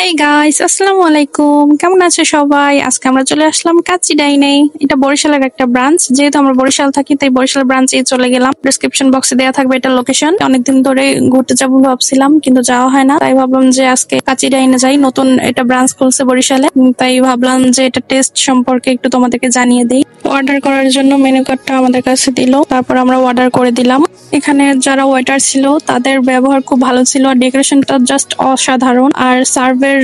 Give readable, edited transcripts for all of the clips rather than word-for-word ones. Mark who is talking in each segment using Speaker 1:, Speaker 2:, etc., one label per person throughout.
Speaker 1: Hey guys, আসসালামু আলাইকুম। কেমন আছে সবাই? আজকে আমরা চলে আসলাম কাচ্চি ডাইনে। এটা বরিশালের একটা ব্রাঞ্চ। যেহেতু আমরা বরিশাল থাকি তাই বরিশাল ব্রাঞ্চে চলে গেলাম। ডেসক্রিপশন বক্সে দেওয়া থাকবে এটা লোকেশন। অনেকদিন ধরে ঘুরতে যাবো ভাবছিলাম কিন্তু যাওয়া হয় না, তাই ভাবলাম যে আজকে কাচ্চি ডাইনে যাই। নতুন এটা ব্রাঞ্চ খুলছে বরিশালে, তাই ভাবলাম যে এটা টেস্ট সম্পর্কে একটু তোমাদেরকে জানিয়ে দিই। অর্ডার করার জন্য মেনু কার্ডটা আমাদের কাছে দিল, তারপর আমরা অর্ডার করে দিলাম। এখানে যারা ওয়েটার ছিল তাদের ব্যবহার খুব ভালো ছিল, আর ডেকোরেশনটা জাস্ট অসাধারণ। আর সার্ভের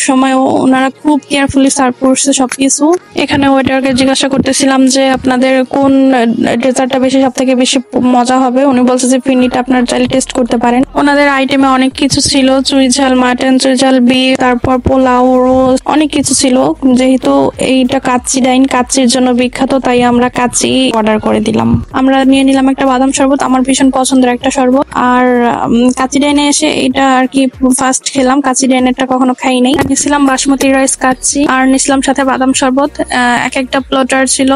Speaker 1: সময় ওনারা খুব কেয়ারফুলি সার্ভ করছে সবকিছু। এখানে ওয়েটারকে জিজ্ঞাসা করতেছিলাম যে আপনাদের কোন ডেজার্টটা সব থেকে বেশি মজা হবে। উনি বলছে যে ফিরনিটা আপনার চাইলে টেস্ট করতে পারেন। ওনাদের আইটেমে অনেক কিছু ছিল, চুই ঝাল মাটন, চুই ঝাল বিফ, তারপর পোলাও, রোস্ট, অনেক কিছু ছিল। যেহেতু এইটা কাচ্চি ডাইন, কাচ্চির জন্য বিখ্যাত, তাই আমরা কাচ্চি অর্ডার করে দিলাম। আমরা নিয়ে নিলাম একটা বাদাম শরবত, আমার ভীষণ পছন্দের একটা শরবত। আর কাচ্চি ডাইনে এসে এটা আর কি ফার্স্ট খেলাম। কাচ্চি ডাইনেরটা কখনো খাই নাই। নিছিলাম বাসমতি রাইস কাচ্চি আর নিছিলাম সাথে বাদাম শরবত। এক একটা প্লটার ছিল।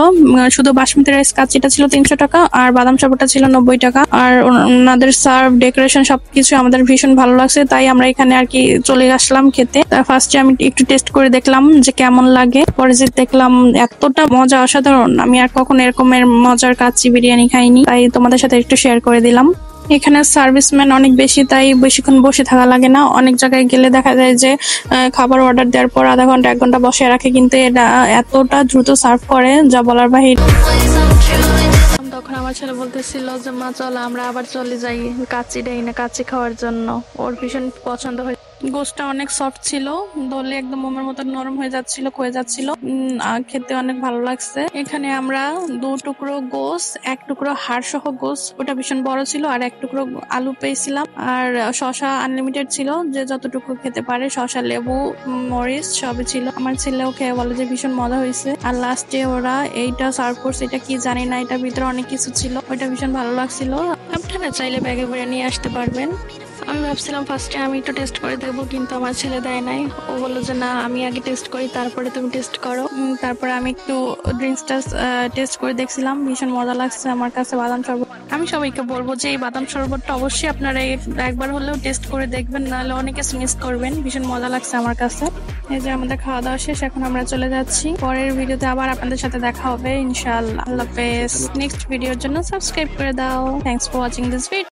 Speaker 1: শুধু বাসমতি রাইস কাচ্চিটা ছিল 300 টাকা আর বাদাম শরবতটা ছিল 90 টাকা। আর ওনাদের সার্ভ, ডেকোরেশন সবকিছু আমাদের ভীষণ ভালো লাগছে, তাই আমরা এখানে আর কি চলে আসলাম খেতে। ফার্স্টে আমি একটু টেস্ট করে দেখলাম যে কেমন লাগে। পরে যে দেখলাম এতটা মজা, অসাধারণ। আমি আর কখনো এরকমের মজার কাচ্চি বিরিয়ানি খাইনি, তাই তোমাদের সাথে একটু শেয়ার করে দিলাম। এখানে সার্ভিসম্যান অনেক বেশি, তাই বেশিক্ষণ বসে থাকা লাগে না। অনেক জায়গায় গেলে দেখা যায় যে খাবার অর্ডার দেওয়ার পর আধা ঘন্টা 1 ঘন্টা বসে রাখে, কিন্তু এটা এতটা দ্রুত সার্ভ করে যা বলার বাহিরে। তখন আমার ছেলে বলতেছিল যে মা চলো আমরা আবার চলে যাই কাচ্চি ডাইনে কাচ্চি খাওয়ার জন্য। ওর ভীষণ পছন্দ হয়। গোশটা অনেক সফট ছিল, দলে একদম মোমের মতো নরম হয়ে যাচ্ছিল, ক্ষয়ে যাচ্ছিল। আর খেতে অনেক ভালো লাগছে। এখানে আমরা 2 টুকরো গোশ, 1 টুকরো হাড় সহ গোশ, ওটা ভীষণ বড় ছিল, আর 1 টুকরো আলু পেয়েছিলাম। আর শসা আনলিমিটেড ছিল, যে যতটুকু খেতে পারে। শসা, লেবু, মরিচ সবই ছিল। আমার ছেলেও খেয়ে বলে যে ভীষণ মজা হয়েছে। আর লাস্টে ওরা এইটা সার্ভ করছে, এটা কি জানি না, এটা ভিতরে অনেক কিছু ছিল, ওইটা ভীষণ ভালো লাগছিল। আপনারা চাইলে ব্যাগে করে নিয়ে আসতে পারবেন। আমি ভাবছিলাম ফার্স্টে আমি একটু টেস্ট করে দেখবো, কিন্তু আমার ছেলে দেয় নাই। ও বললো যে না, আমি আগে টেস্ট করি তারপরে তুমি টেস্ট করো। তারপরে আমি একটু ড্রিঙ্কসটা টেস্ট করে দেখছিলাম, ভীষণ মজা লাগছে আমার কাছে বাদাম শরবত। আমি সবাইকে বলবো যে এই বাদাম শরবতটা অবশ্যই আপনারা একবার হলেও টেস্ট করে দেখবেন, নাহলে অনেক কিছু মিস করবেন। ভীষণ মজা লাগছে আমার কাছে। এই যে আমাদের খাওয়া দাওয়া শেষ, এখন আমরা চলে যাচ্ছি। পরের ভিডিওতে আবার আপনাদের সাথে দেখা হবে ইনশাআল্লাহ। আল্লাহ হাফেজ। নেক্সট ভিডিওর জন্য সাবস্ক্রাইব করে দাও। Thanks for watching this video.